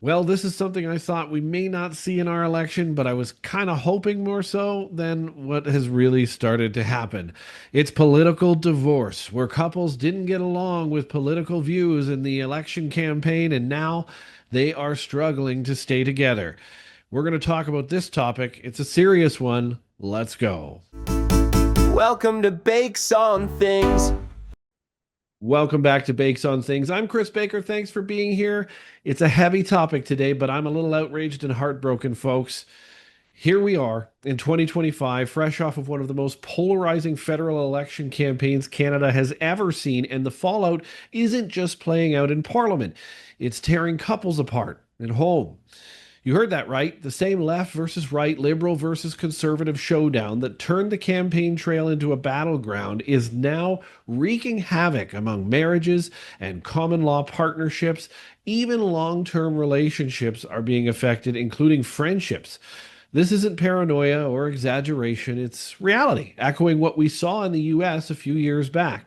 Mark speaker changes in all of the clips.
Speaker 1: Well, this is something I thought we may not see in our election, but I was kind of hoping more so than what has really started to happen. It's political divorce, where couples didn't get along with political views in the election campaign, and now they are struggling to stay together. We're going to talk about this topic. It's a serious one. Let's go.
Speaker 2: Welcome to Bakes on Things.
Speaker 1: Welcome back to Bakes on Things. I'm Chris Baker. Thanks for being here. It's a heavy topic today, but I'm a little outraged and heartbroken, folks. Here we are in 2025, fresh off of one of the most polarizing federal election campaigns Canada has ever seen, and the fallout isn't just playing out in Parliament, it's tearing couples apart at home. You heard that right. The same left versus right, liberal versus conservative showdown that turned the campaign trail into a battleground is now wreaking havoc among marriages and common law partnerships. Even long term relationships are being affected, including friendships. This isn't paranoia or exaggeration, it's reality, echoing what we saw in the US a few years back.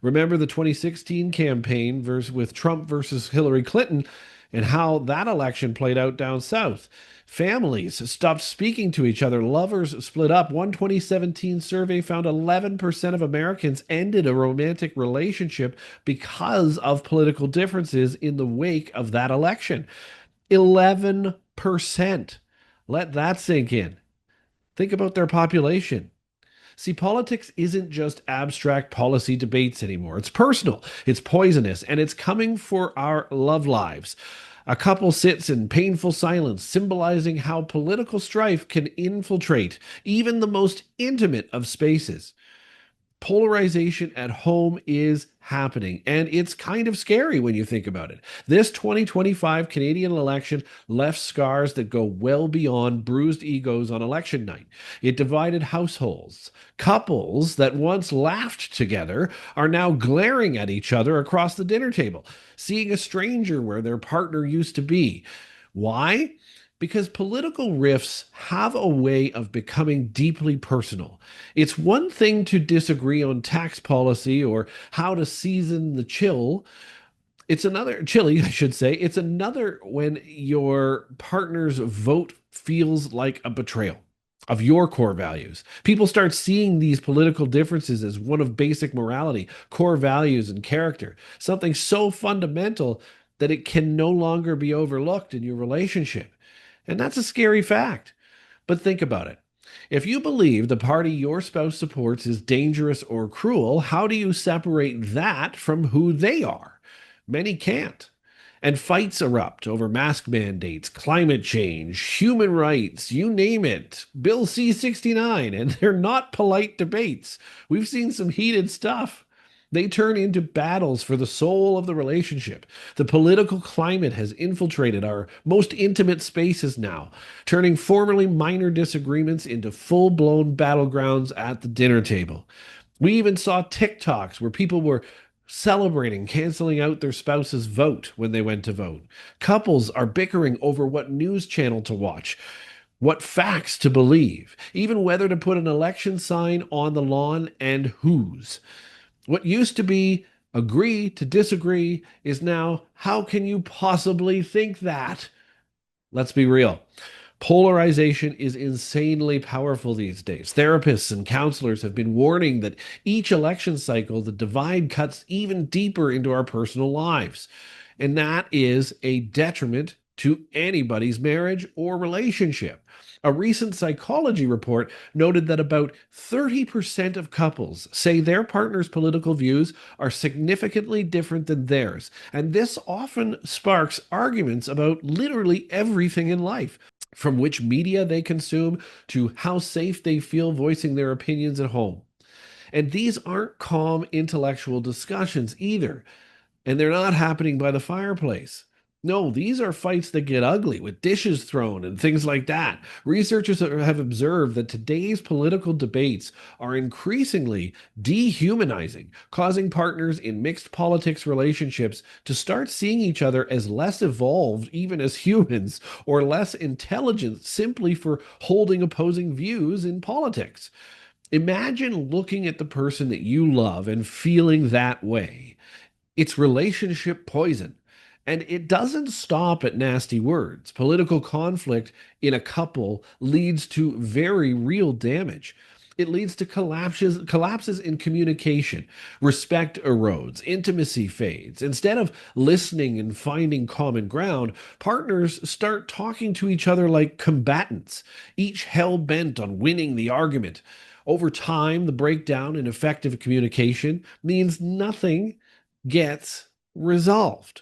Speaker 1: Remember the 2016 campaign with Trump versus Hillary Clinton and how that election played out down south. Families stopped speaking to each other. Lovers split up. One 2017 survey found 11% of Americans ended a romantic relationship because of political differences in the wake of that election. 11%. Let that sink in. Think about their population. See, politics isn't just abstract policy debates anymore. It's personal, it's poisonous, and it's coming for our love lives. A couple sits in painful silence, symbolizing how political strife can infiltrate even the most intimate of spaces. Polarization at home is happening, and it's kind of scary when you think about it. This 2025 Canadian election left scars that go well beyond bruised egos on election night. It divided households. Couples that once laughed together are now glaring at each other across the dinner table, seeing a stranger where their partner used to be. Why? Because political rifts have a way of becoming deeply personal. It's one thing to disagree on tax policy or how to season the chili, I should say. It's another when your partner's vote feels like a betrayal of your core values. People start seeing these political differences as one of basic morality, core values, and character, something so fundamental that it can no longer be overlooked in your relationship. And that's a scary fact. But think about it. If you believe the party your spouse supports is dangerous or cruel, how do you separate that from who they are? Many can't. And fights erupt over mask mandates, climate change, human rights, you name it. Bill C-69, and they're not polite debates. We've seen some heated stuff. They turn into battles for the soul of the relationship. The political climate has infiltrated our most intimate spaces now, turning formerly minor disagreements into full blown battlegrounds at the dinner table. We even saw TikToks where people were celebrating canceling out their spouse's vote when they went to vote. Couples are bickering over what news channel to watch, what facts to believe, even whether to put an election sign on the lawn and whose. What used to be agree to disagree is now, how can you possibly think that? Let's be real. Polarization is insanely powerful these days. Therapists and counselors have been warning that each election cycle, the divide cuts even deeper into our personal lives. And that is a detriment to anybody's marriage or relationship. A recent psychology report noted that about 30% of couples say their partner's political views are significantly different than theirs. And this often sparks arguments about literally everything in life, from which media they consume to how safe they feel voicing their opinions at home. And these aren't calm intellectual discussions either, and they're not happening by the fireplace. No, these are fights that get ugly with dishes thrown and things like that. Researchers have observed that today's political debates are increasingly dehumanizing, causing partners in mixed politics relationships to start seeing each other as less evolved, even as humans, or less intelligent simply for holding opposing views in politics. Imagine looking at the person that you love and feeling that way. It's relationship poison. And it doesn't stop at nasty words. Political conflict in a couple leads to very real damage. It leads to collapses in communication. Respect erodes, intimacy fades. Instead of listening and finding common ground, partners start talking to each other like combatants, each hell bent on winning the argument. Over time, the breakdown in effective communication means nothing gets resolved.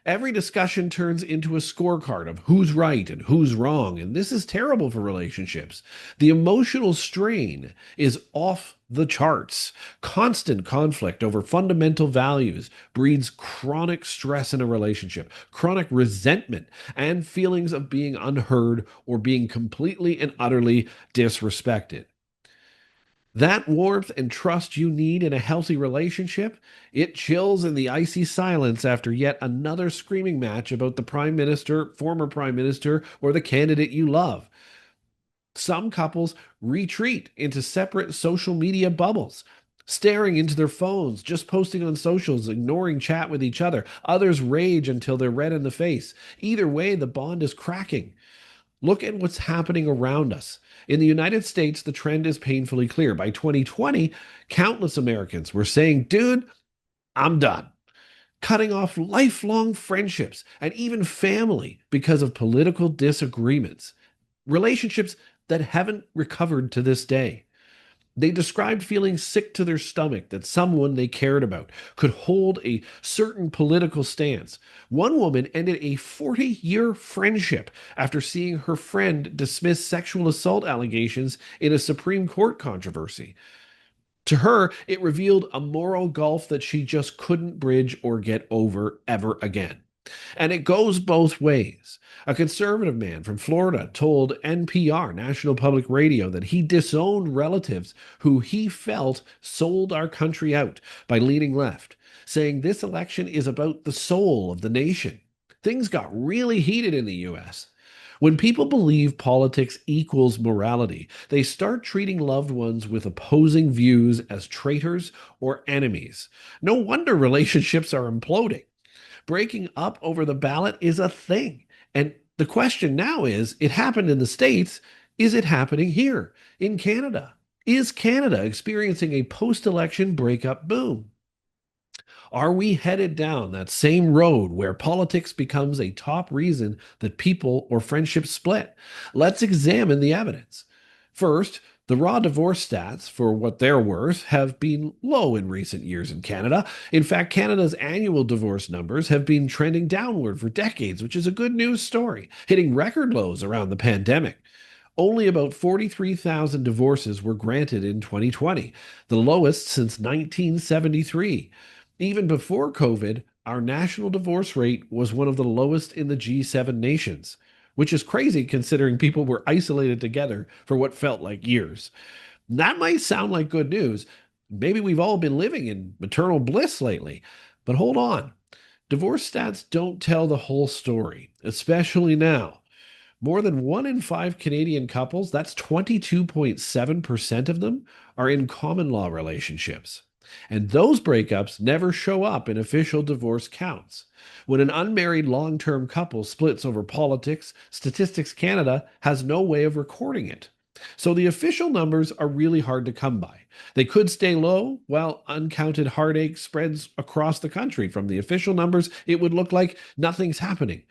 Speaker 1: Every discussion turns into a scorecard of who's right and who's wrong, and this is terrible for relationships. The emotional strain is off the charts. Constant conflict over fundamental values breeds chronic stress in a relationship, chronic resentment, and feelings of being unheard or being completely and utterly disrespected. That warmth and trust you need in a healthy relationship, it chills in the icy silence after yet another screaming match about the prime minister, former prime minister, or the candidate you love. Some couples retreat into separate social media bubbles, staring into their phones, just posting on socials, ignoring chat with each other. Others rage until they're red in the face. Either way, the bond is cracking. Look at what's happening around us. In the United States, the trend is painfully clear. By 2020, countless Americans were saying, dude, I'm done. Cutting off lifelong friendships and even family because of political disagreements. Relationships that haven't recovered to this day. They described feeling sick to their stomach that someone they cared about could hold a certain political stance. One woman ended a 40-year friendship after seeing her friend dismiss sexual assault allegations in a Supreme Court controversy. To her, it revealed a moral gulf that she just couldn't bridge or get over ever again. And it goes both ways. A conservative man from Florida told NPR, National Public Radio, that he disowned relatives who he felt sold our country out by leaning left, saying this election is about the soul of the nation. Things got really heated in the US. When people believe politics equals morality, they start treating loved ones with opposing views as traitors or enemies. No wonder relationships are imploding. Breaking up over the ballot is a thing. And the question now is it happened in the States. Is it happening here in Canada? Is Canada experiencing a post election breakup boom? Are we headed down that same road where politics becomes a top reason that people or friendships split? Let's examine the evidence. First, the raw divorce stats, for what they're worth, have been low in recent years in Canada. In fact, Canada's annual divorce numbers have been trending downward for decades, which is a good news story, hitting record lows around the pandemic. Only about 43,000 divorces were granted in 2020, the lowest since 1973. Even before COVID, our national divorce rate was one of the lowest in the G7 nations, which is crazy considering people were isolated together for what felt like years. That might sound like good news. Maybe we've all been living in maternal bliss lately. But hold on. Divorce stats don't tell the whole story, especially now. More than 1 in 5 Canadian couples, that's 22.7% of them, are in common law relationships. And those breakups never show up in official divorce counts. When an unmarried long term couple splits over politics, Statistics Canada has no way of recording it. So the official numbers are really hard to come by. They could stay low while uncounted heartache spreads across the country. From the official numbers, it would look like nothing's happening.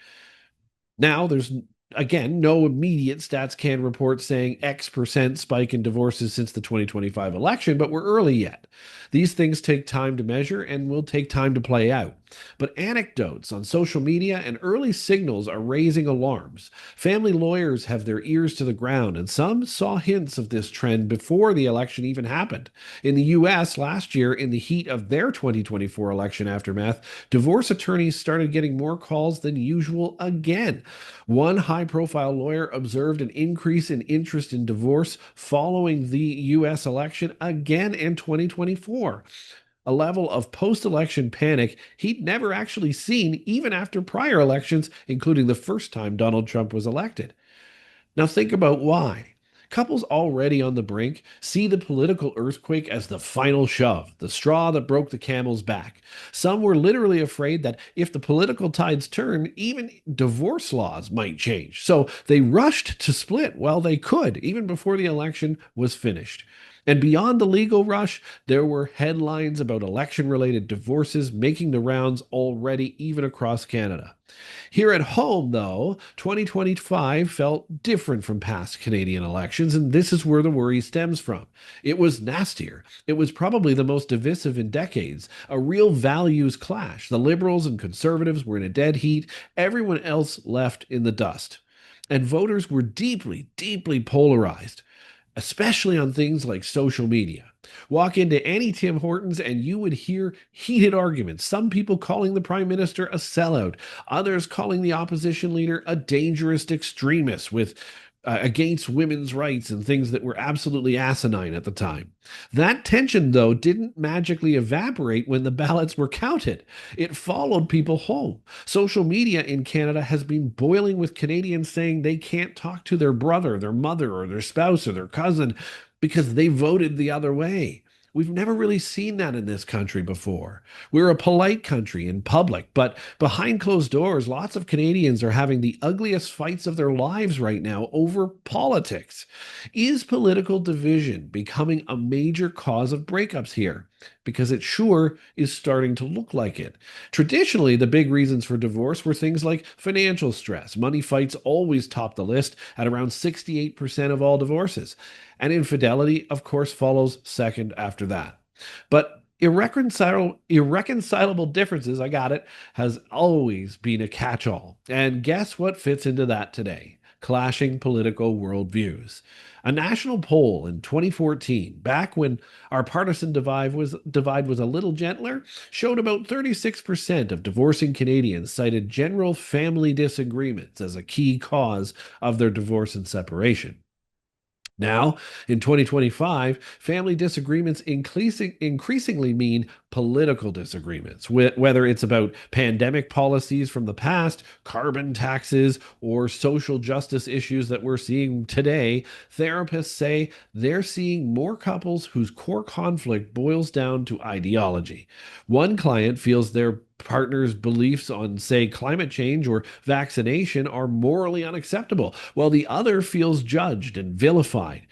Speaker 1: Now, there's again no immediate stats can report saying X% spike in divorces since the 2025 election, but we're early yet. These things take time to measure and will take time to play out. But anecdotes on social media and early signals are raising alarms. Family lawyers have their ears to the ground, and some saw hints of this trend before the election even happened. In the US last year, in the heat of their 2024 election aftermath, divorce attorneys started getting more calls than usual again. One high profile lawyer observed an increase in interest in divorce following the US election again in 2024, a level of post election panic he'd never actually seen even after prior elections, including the first time Donald Trump was elected. Now, think about why. Couples already on the brink see the political earthquake as the final shove, the straw that broke the camel's back. Some were literally afraid that if the political tides turn, even divorce laws might change. So they rushed to split while they could, even before the election was finished. And beyond the legal rush, there were headlines about election related divorces making the rounds already, even across Canada. Here at home, though, 2025 felt different from past Canadian elections, and this is where the worry stems from. It was nastier. It was probably the most divisive in decades, a real values clash. The Liberals and Conservatives were in a dead heat, everyone else left in the dust. And voters were deeply, deeply polarized, especially on things like social media. Walk into any Tim Hortons and you would hear heated arguments. Some people calling the prime minister a sellout, others calling the opposition leader a dangerous extremist with against women's rights and things that were absolutely asinine at the time. That tension, though, didn't magically evaporate when the ballots were counted. It followed people home. Social media in Canada has been boiling with Canadians saying they can't talk to their brother, their mother, or their spouse, or their cousin because they voted the other way. We've never really seen that in this country before. We're a polite country in public, but behind closed doors, lots of Canadians are having the ugliest fights of their lives right now over politics. Is political division becoming a major cause of breakups here? Because it sure is starting to look like it. Traditionally, the big reasons for divorce were things like financial stress. Money fights always top the list at around 68% of all divorces. And infidelity, of course, follows second after that. But irreconcilable differences, I got it, has always been a catch all. And guess what fits into that today? Clashing political worldviews. A national poll in 2014, back when our partisan divide was a little gentler, showed about 36% of divorcing Canadians cited general family disagreements as a key cause of their divorce and separation. Now, in 2025, family disagreements increasingly mean political disagreements, whether it's about pandemic policies from the past, carbon taxes, or social justice issues that we're seeing today. Therapists say they're seeing more couples whose core conflict boils down to ideology. One client feels their partner's beliefs on, say, climate change or vaccination are morally unacceptable, while the other feels judged and vilified.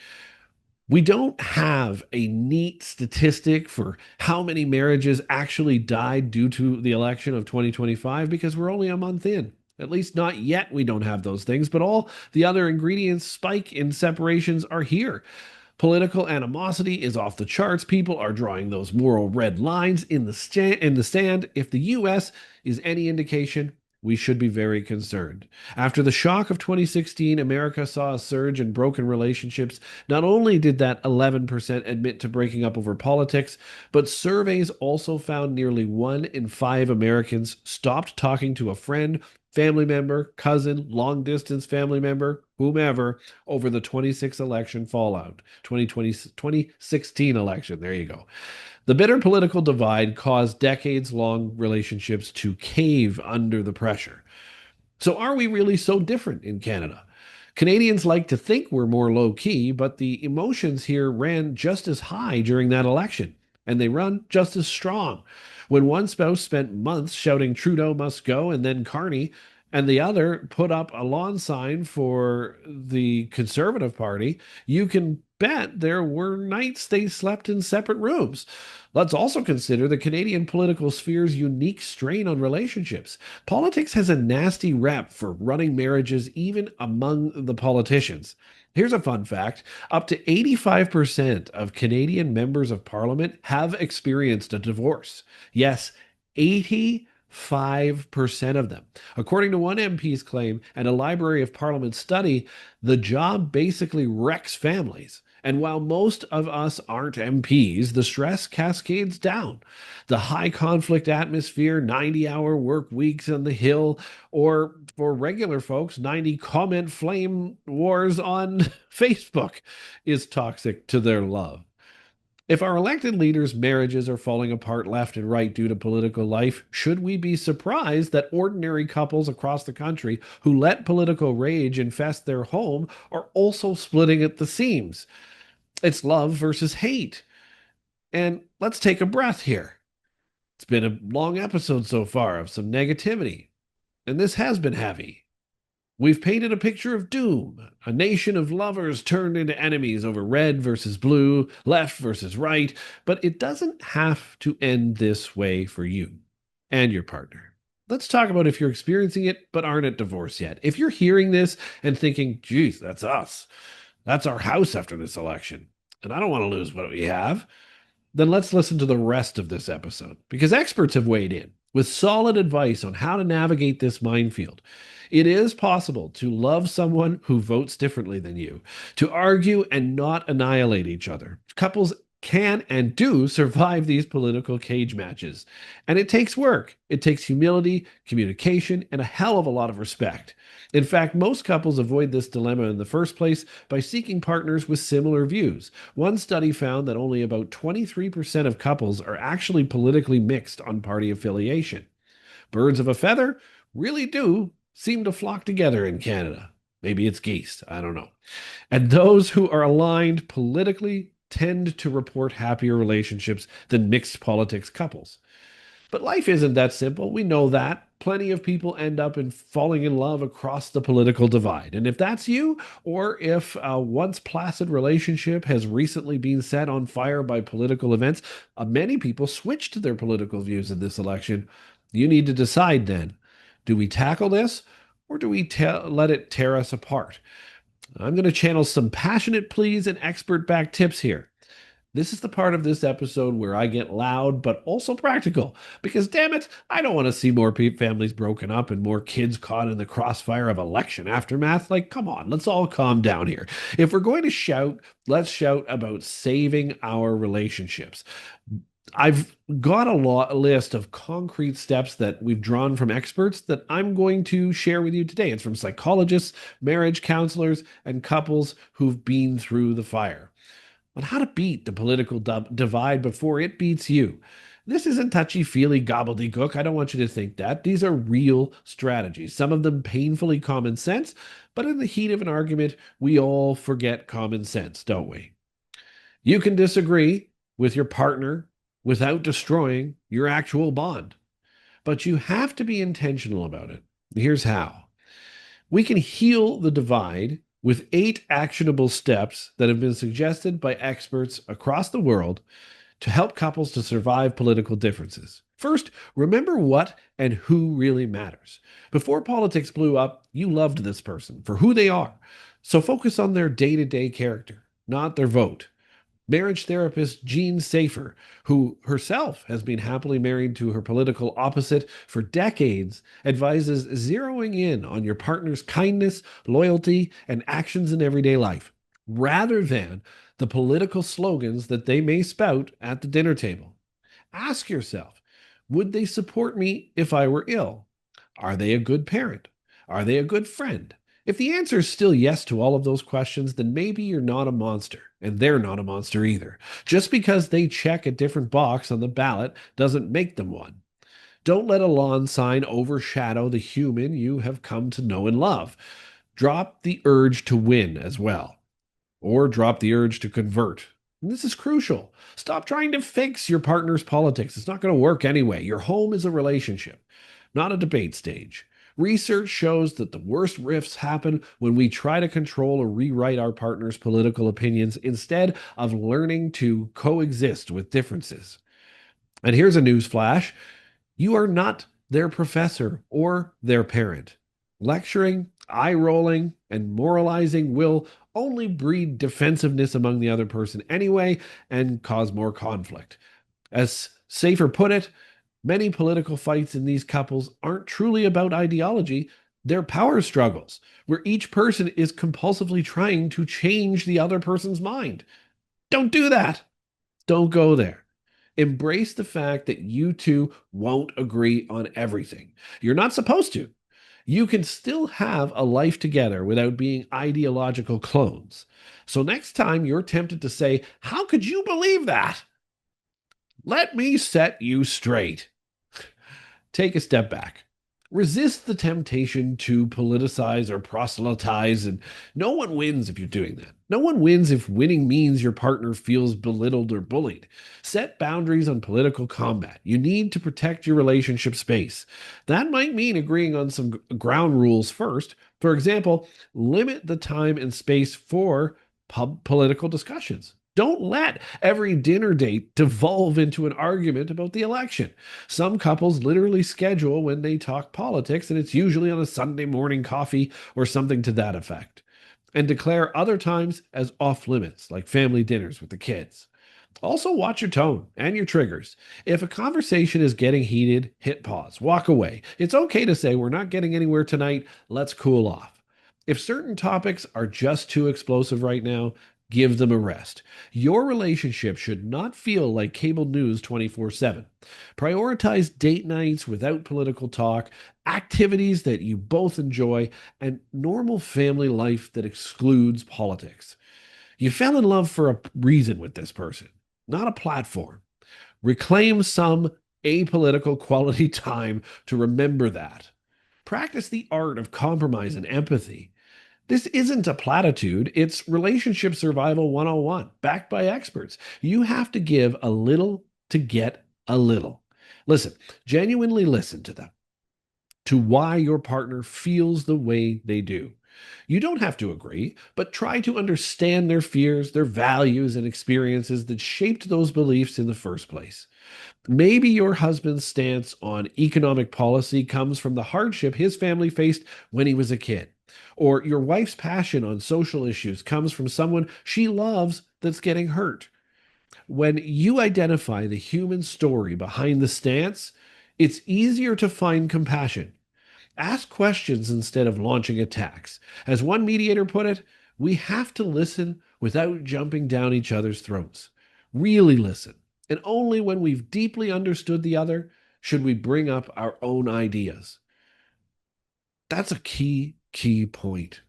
Speaker 1: We don't have a neat statistic for how many marriages actually died due to the election of 2025 because we're only a month in. At least not yet, we don't have those things, but all the other ingredients spike in separations are here. Political animosity is off the charts. People are drawing those moral red lines in the sand. If the US is any indication, we should be very concerned. After the shock of 2016, America saw a surge in broken relationships. Not only did that 11% admit to breaking up over politics, but surveys also found nearly 1 in 5 Americans stopped talking to a friend, family member, cousin, long distance family member, whomever, over the 2016 election. There you go. The bitter political divide caused decades long relationships to cave under the pressure. So, are we really so different in Canada? Canadians like to think we're more low key, but the emotions here ran just as high during that election, and they run just as strong. When one spouse spent months shouting Trudeau must go and then Carney, and the other put up a lawn sign for the Conservative Party, you can bet there were nights they slept in separate rooms. Let's also consider the Canadian political sphere's unique strain on relationships. Politics has a nasty rep for running marriages even among the politicians. Here's a fun fact: up to 85% of Canadian members of parliament have experienced a divorce. Yes, 85% of them. According to one MP's claim and a Library of Parliament study, the job basically wrecks families. And while most of us aren't MPs, the stress cascades down. The high conflict atmosphere, 90-hour work weeks on the Hill, or for regular folks, 90 comment flame wars on Facebook is toxic to their love. If our elected leaders' marriages are falling apart left and right due to political life, should we be surprised that ordinary couples across the country who let political rage infest their home are also splitting at the seams? It's love versus hate. And let's take a breath here. It's been a long episode so far of some negativity, and this has been heavy. We've painted a picture of doom, a nation of lovers turned into enemies over red versus blue, left versus right, but it doesn't have to end this way for you and your partner. Let's talk about if you're experiencing it but aren't at divorce yet. If you're hearing this and thinking, geez, that's us, that's our house after this election, and I don't want to lose what we have, then let's listen to the rest of this episode because experts have weighed in with solid advice on how to navigate this minefield. It is possible to love someone who votes differently than you, to argue and not annihilate each other. Couples can and do survive these political cage matches. And it takes work. It takes humility, communication, and a hell of a lot of respect. In fact, most couples avoid this dilemma in the first place by seeking partners with similar views. One study found that only about 23% of couples are actually politically mixed on party affiliation. Birds of a feather really do seem to flock together in Canada. Maybe it's geese, I don't know. And those who are aligned politically tend to report happier relationships than mixed politics couples. But life isn't that simple. We know that. Plenty of people end up in falling in love across the political divide. And if that's you, or if a once placid relationship has recently been set on fire by political events, many people switched their political views in this election. You need to decide then, do we tackle this or do we let it tear us apart? I'm going to channel some passionate pleas and expert backed tips here. This is the part of this episode where I get loud, but also practical. Because damn it, I don't want to see more families broken up and more kids caught in the crossfire of election aftermath. Like, come on, let's all calm down here. If we're going to shout, let's shout about saving our relationships. I've got a list of concrete steps that we've drawn from experts that I'm going to share with you today. It's from psychologists, marriage counselors, and couples who've been through the fire on how to beat the political divide before it beats you. This isn't touchy-feely gobbledygook. I don't want you to think that. These are real strategies, some of them painfully common sense, but in the heat of an argument, we all forget common sense, don't we? You can disagree with your partner without destroying your actual bond, but you have to be intentional about it. Here's how. We can heal the divide with 8 actionable steps that have been suggested by experts across the world to help couples to survive political differences. First, remember what and who really matters. Before politics blew up, you loved this person for who they are. So focus on their day-to-day character, not their vote. Marriage therapist Jean Safer, who herself has been happily married to her political opposite for decades, advises zeroing in on your partner's kindness, loyalty, and actions in everyday life, rather than the political slogans that they may spout at the dinner table. Ask yourself, would they support me if I were ill? Are they a good parent? Are they a good friend? If the answer is still yes to all of those questions, then maybe you're not a monster, and they're not a monster either. Just because they check a different box on the ballot doesn't make them one. Don't let a lawn sign overshadow the human you have come to know and love. Drop the urge to win as well, or drop the urge to convert. And this is crucial. Stop trying to fix your partner's politics. It's not going to work anyway. Your home is a relationship, not a debate stage. Research shows that the worst rifts happen when we try to control or rewrite our partner's political opinions instead of learning to coexist with differences. And here's a news flash. You are not their professor or their parent. Lecturing, eye rolling, and moralizing will only breed defensiveness among the other person anyway and cause more conflict. As Safer put it, many political fights in these couples aren't truly about ideology, they're power struggles, where each person is compulsively trying to change the other person's mind. Don't do that. Don't go there. Embrace the fact that you two won't agree on everything. You're not supposed to. You can still have a life together without being ideological clones. So next time you're tempted to say, "How could you believe that?" Let me set you straight. Take a step back. Resist the temptation to politicize or proselytize, and no one wins if you're doing that. No one wins if winning means your partner feels belittled or bullied. Set boundaries on political combat. You need to protect your relationship space. That might mean agreeing on some ground rules first. For example, limit the time and space for political discussions. Don't let every dinner date devolve into an argument about the election. Some couples literally schedule when they talk politics, and it's usually on a Sunday morning coffee or something to that effect. And declare other times as off limits, like family dinners with the kids. Also, watch your tone and your triggers. If a conversation is getting heated, hit pause, walk away. It's okay to say, "We're not getting anywhere tonight, let's cool off." If certain topics are just too explosive right now, give them a rest. Your relationship should not feel like cable news 24/7. Prioritize date nights without political talk, activities that you both enjoy, and normal family life that excludes politics. You fell in love for a reason with this person, not a platform. Reclaim some apolitical quality time to remember that. Practice the art of compromise and empathy. This isn't a platitude, it's relationship survival 101, backed by experts. You have to give a little to get a little. Listen, genuinely listen to them, to why your partner feels the way they do. You don't have to agree, but try to understand their fears, their values, and experiences that shaped those beliefs in the first place. Maybe your husband's stance on economic policy comes from the hardship his family faced when he was a kid. Or your wife's passion on social issues comes from someone she loves that's getting hurt. When you identify the human story behind the stance, it's easier to find compassion. Ask questions instead of launching attacks. As one mediator put it, we have to listen without jumping down each other's throats. Really listen. And only when we've deeply understood the other should we bring up our own ideas. That's a key point.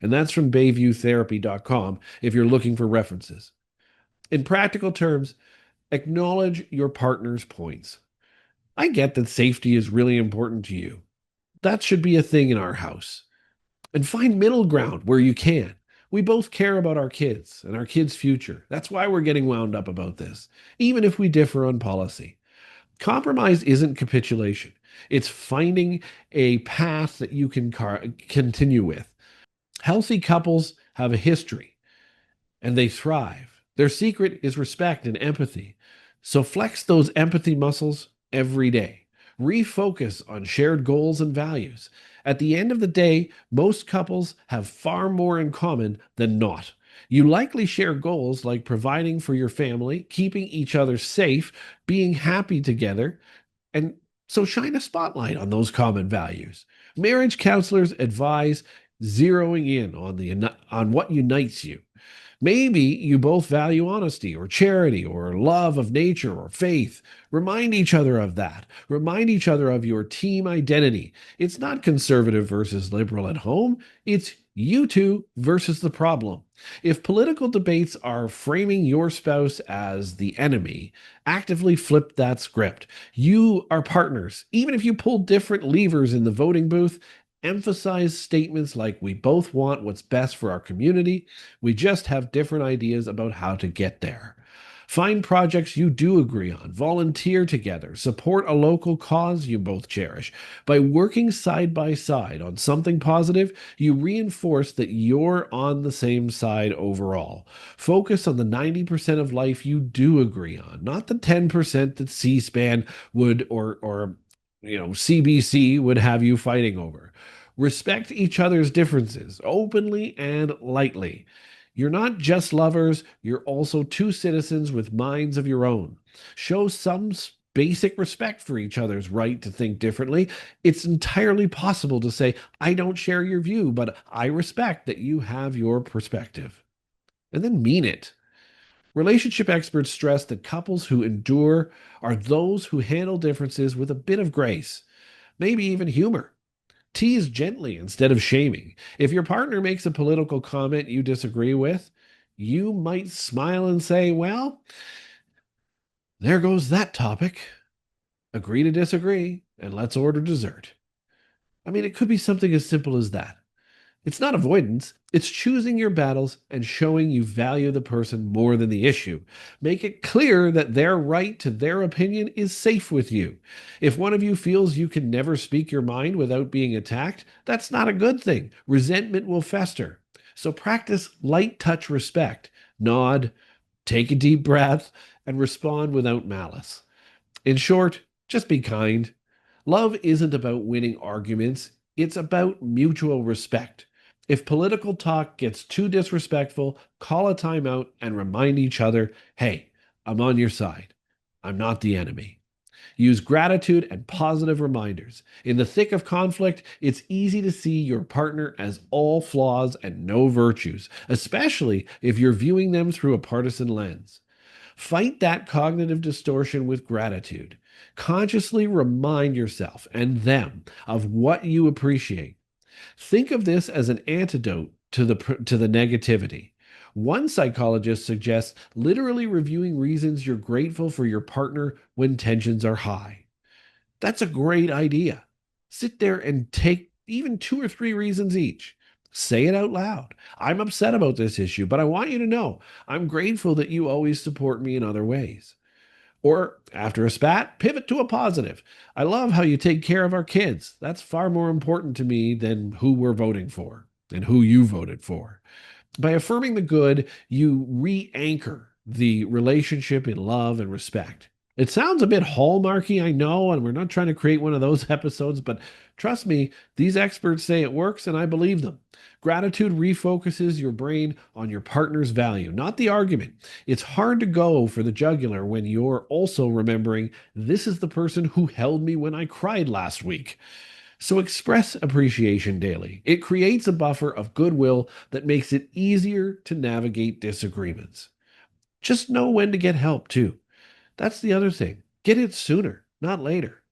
Speaker 1: And that's from BayviewTherapy.com if you're looking for references. In practical terms, acknowledge your partner's points. I get that safety is really important to you. That should be a thing in our house. And find middle ground where you can. We both care about our kids and our kids' future. That's why we're getting wound up about this, even if we differ on policy. Compromise isn't capitulation, it's finding a path that you can continue with. Healthy couples have a history and they thrive. Their secret is respect and empathy. So flex those empathy muscles every day. Refocus on shared goals and values. At the end of the day, most couples have far more in common than not. You likely share goals like providing for your family, keeping each other safe, being happy together, and so shine a spotlight on those common values. Marriage counselors advise zeroing in on what unites you. Maybe you both value honesty or charity or love of nature or faith. Remind each other of that. Remind each other of your team identity. It's not conservative versus liberal at home, it's you two versus the problem. If political debates are framing your spouse as the enemy, actively flip that script. You are partners. Even if you pull different levers in the voting booth, emphasize statements like, "We both want what's best for our community. We just have different ideas about how to get there." Find projects you do agree on, volunteer together, support a local cause you both cherish. By working side by side on something positive, you reinforce that you're on the same side overall. Focus on the 90% of life you do agree on, not the 10% that C-SPAN would or CBC would have you fighting over. Respect each other's differences openly and lightly. You're not just lovers, you're also two citizens with minds of your own. Show some basic respect for each other's right to think differently. It's entirely possible to say, "I don't share your view, but I respect that you have your perspective." And then mean it. Relationship experts stress that couples who endure are those who handle differences with a bit of grace, maybe even humor. Tease gently instead of shaming. If your partner makes a political comment you disagree with, you might smile and say, well, there goes that topic. Agree to disagree, and let's order dessert. I mean, it could be something as simple as that. It's not avoidance, it's choosing your battles and showing you value the person more than the issue. Make it clear that their right to their opinion is safe with you. If one of you feels you can never speak your mind without being attacked, that's not a good thing. Resentment will fester. So practice light touch respect. Nod, take a deep breath, and respond without malice. In short, just be kind. Love isn't about winning arguments, it's about mutual respect. If political talk gets too disrespectful, call a timeout and remind each other, hey, I'm on your side. I'm not the enemy. Use gratitude and positive reminders. In the thick of conflict, it's easy to see your partner as all flaws and no virtues, especially if you're viewing them through a partisan lens. Fight that cognitive distortion with gratitude. Consciously remind yourself and them of what you appreciate. Think of this as an antidote to the negativity. One psychologist suggests literally reviewing reasons you're grateful for your partner when tensions are high. That's a great idea. Sit there and take even two or three reasons each. Say it out loud. I'm upset about this issue, but I want you to know I'm grateful that you always support me in other ways. Or after a spat, pivot to a positive. I love how you take care of our kids. That's far more important to me than who we're voting for and who you voted for. By affirming the good, you re anchor the relationship in love and respect. It sounds a bit hallmarky, I know, and we're not trying to create one of those episodes, but trust me, these experts say it works, and I believe them. Gratitude refocuses your brain on your partner's value, not the argument. It's hard to go for the jugular when you're also remembering this is the person who held me when I cried last week. So express appreciation daily. It creates a buffer of goodwill that makes it easier to navigate disagreements. Just know when to get help, too. That's the other thing. Get it sooner, not later.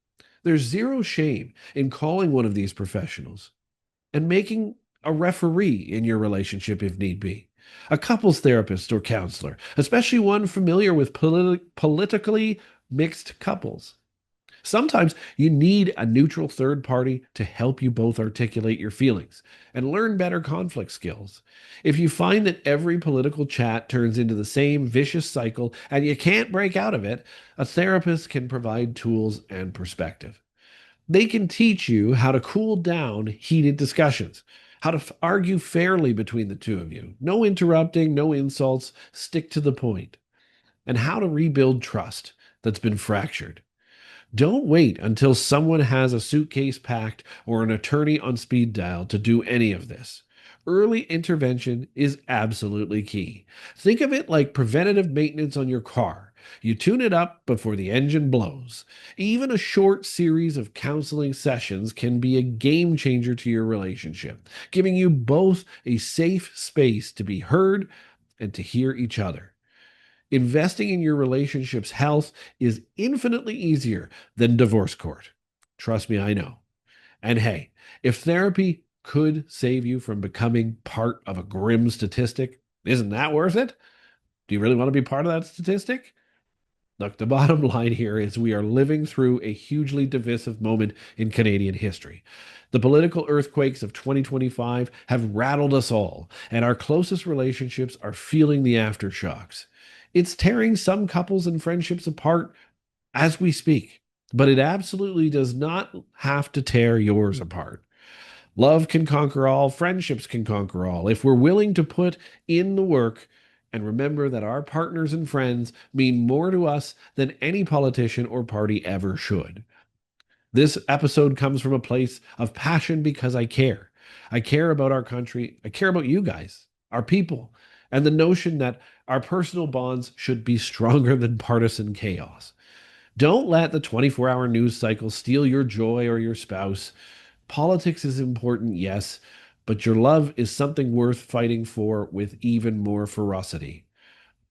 Speaker 1: There's zero shame in calling one of these professionals and making a referee in your relationship if need be. A couples therapist or counselor, especially one familiar with politically mixed couples. Sometimes you need a neutral third party to help you both articulate your feelings and learn better conflict skills. If you find that every political chat turns into the same vicious cycle and you can't break out of it, a therapist can provide tools and perspective. They can teach you how to cool down heated discussions, how to argue fairly between the two of you. No interrupting, no insults, stick to the point, and how to rebuild trust that's been fractured. Don't wait until someone has a suitcase packed or an attorney on speed dial to do any of this. Early intervention is absolutely key. Think of it like preventative maintenance on your car. You tune it up before the engine blows. Even a short series of counseling sessions can be a game changer to your relationship, giving you both a safe space to be heard and to hear each other. Investing in your relationship's health is infinitely easier than divorce court. Trust me, I know. And hey, if therapy could save you from becoming part of a grim statistic, isn't that worth it? Do you really want to be part of that statistic? Look, the bottom line here is we are living through a hugely divisive moment in Canadian history. The political earthquakes of 2025 have rattled us all, and our closest relationships are feeling the aftershocks. It's tearing some couples and friendships apart as we speak, but it absolutely does not have to tear yours apart. Love can conquer all, friendships can conquer all. If we're willing to put in the work and remember that our partners and friends mean more to us than any politician or party ever should. This episode comes from a place of passion because I care. I care about our country. I care about you guys, our people, and the notion that our personal bonds should be stronger than partisan chaos. Don't let the 24-hour news cycle steal your joy or your spouse. Politics is important, yes, but your love is something worth fighting for with even more ferocity.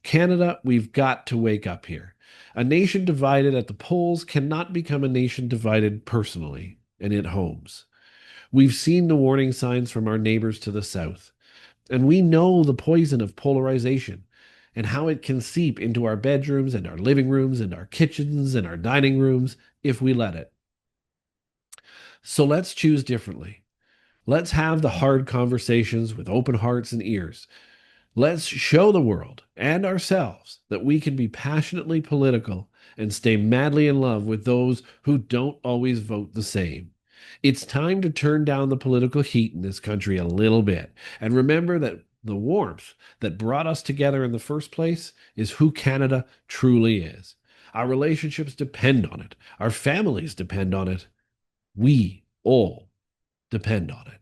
Speaker 1: Canada, we've got to wake up here. A nation divided at the polls cannot become a nation divided personally and in homes. We've seen the warning signs from our neighbors to the south, and we know the poison of polarization and how it can seep into our bedrooms and our living rooms and our kitchens and our dining rooms if we let it. So let's choose differently. Let's have the hard conversations with open hearts and ears. Let's show the world and ourselves that we can be passionately political and stay madly in love with those who don't always vote the same. It's time to turn down the political heat in this country a little bit and remember that the warmth that brought us together in the first place is who Canada truly is. Our relationships depend on it. Our families depend on it. We all depend on it.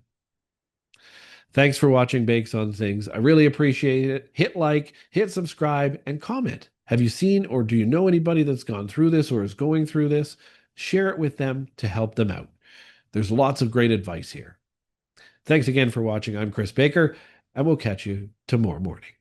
Speaker 1: Thanks for watching Bakes on Things. I really appreciate it. Hit like, hit subscribe, and comment. Have you seen or do you know anybody that's gone through this or is going through this? Share it with them to help them out. There's lots of great advice here. Thanks again for watching. I'm Chris Baker, and we'll catch you tomorrow morning.